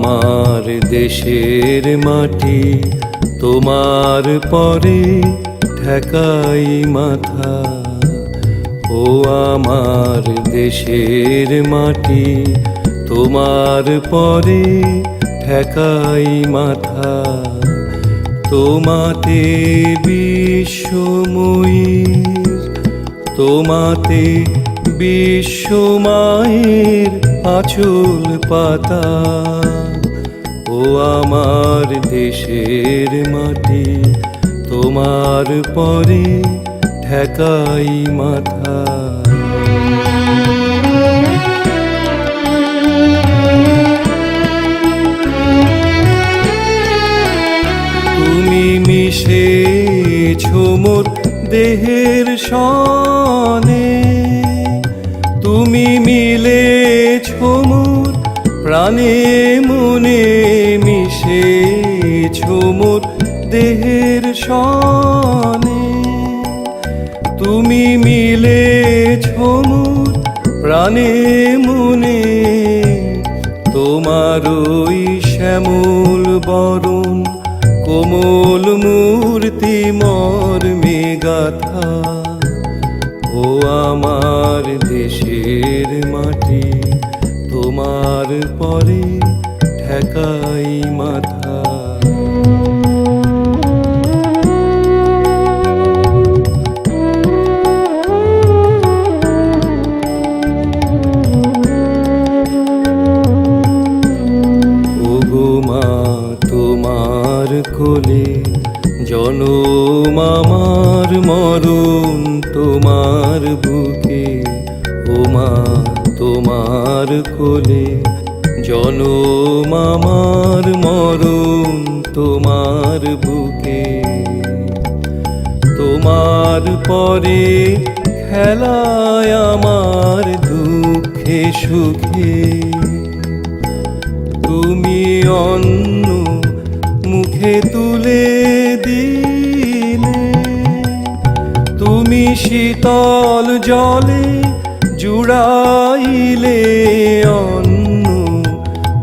আমার দেশের মাটি তোমার পরে ঠেকাই মাথা। ও আমার দেশের মাটি তোমার পরে ঠেকাই মাথা। তোমাতে বিশ্বময়ীর, তোমাতে বিশ্বমায়ের আঁচল পাতা। ও আমার দেশের মাটি তোমার পরে ঠেকাই মাথা। তুমি মিশেছো মোর দেহের সনে, তুমি মিলেছো মোর প্রাণে মনে। মিশেছো মোর দেহের সনে, তুমি মিলেছো মোর প্রাণে মনে। তোমার ওই শ্যামল বরণ কোমল মূর্তি মর্মে গাথা। ও আমার দেশের মাটি তোমার পরে ঠেকাই মাথা। ওগো মা তোমার কোলে জনম আমার, মরণ তোমার বুকে। ও মা তোমার কোলে জনম আমার, মরণ তোমার বুকে। তোমার পরে খেলায় আমার দুঃখে সুখে। তুমি অন্ন মুখে তুলে দিলে, তুমি শীতল জলে জুড়াইলে। অন্ন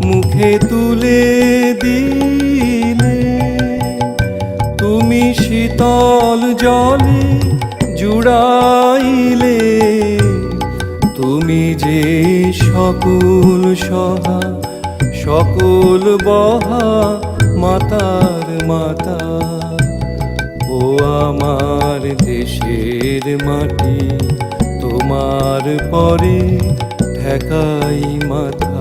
মুখে তুলে দিলে, তুমি শীতল জলে জুড়াইলে। তুমি যে সকল সহা সকল বহা মাতার মাতা। ও আমার দেশের মাটি তোমার পরে ঠেকাই মাথা।